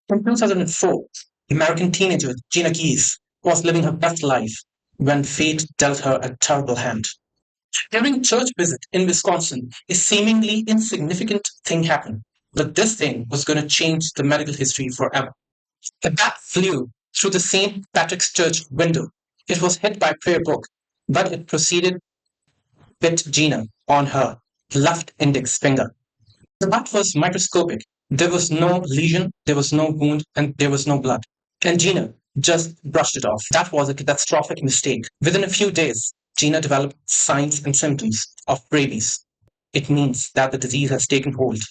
In 2004, American teenager Gina Geese was living her best life when fate dealt her a terrible hand. During a church visit in Wisconsin, a seemingly insignificant thing happened, but this thing was going to change the medical history forever. A bat flew through the St. Patrick's Church window. It was hit by a prayer book, but it proceeded bit Gina on her left index finger. The cut was microscopic. There was no lesion, there was no wound, and there was no blood. And Gina just brushed it off. That was a catastrophic mistake. Within a few days, Gina developed signs and symptoms of rabies. It means that the disease has taken hold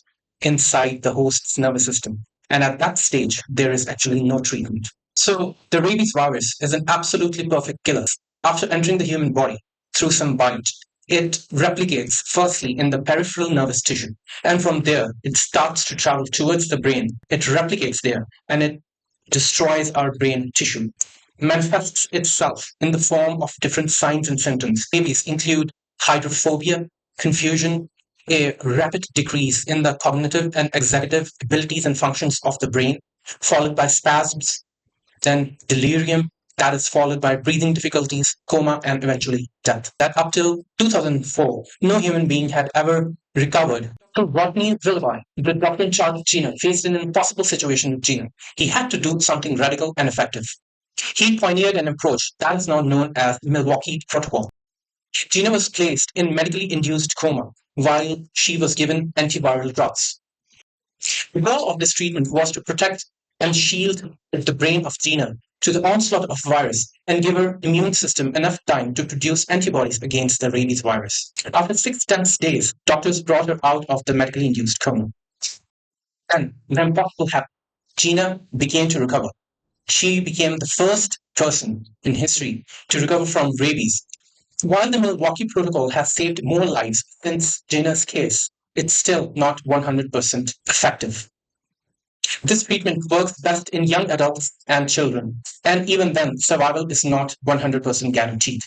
inside the host's nervous system. And at that stage, there is actually no treatment. So, the rabies virus is an absolutely perfect killer. After entering the human body through some bite, it replicates firstly in the peripheral nervous tissue, and from there it starts to travel towards the brain. It replicates there and it destroys our brain tissue, manifests itself in the form of different signs and symptoms. Rabies include hydrophobia, confusion, a rapid decrease in the cognitive and executive abilities and functions of the brain, followed by spasms, then delirium, that is followed by breathing difficulties, coma, and eventually death. That up till 2004, no human being had ever recovered. Dr. Rodney Villeroy, the doctor in charge of Gina, faced an impossible situation with Gina. He had to do something radical and effective. He pioneered an approach that is now known as the Milwaukee Protocol. Gina was placed in medically induced coma while she was given antiviral drugs. The goal of this treatment was to protect and shield the brain of Gina to the onslaught of virus and give her immune system enough time to produce antibodies against the rabies virus. After six tense days, doctors brought her out of the medically induced coma. And the impossible happened. Gina began to recover. She became the first person in history to recover from rabies. While the Milwaukee Protocol has saved more lives since Gina's case, it's still not 100% effective. This treatment works best in young adults and children, and even then, survival is not 100% guaranteed.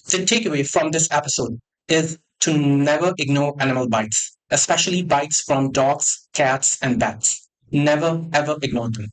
The takeaway from this episode is to never ignore animal bites, especially bites from dogs, cats, and bats. Never ever ignore them.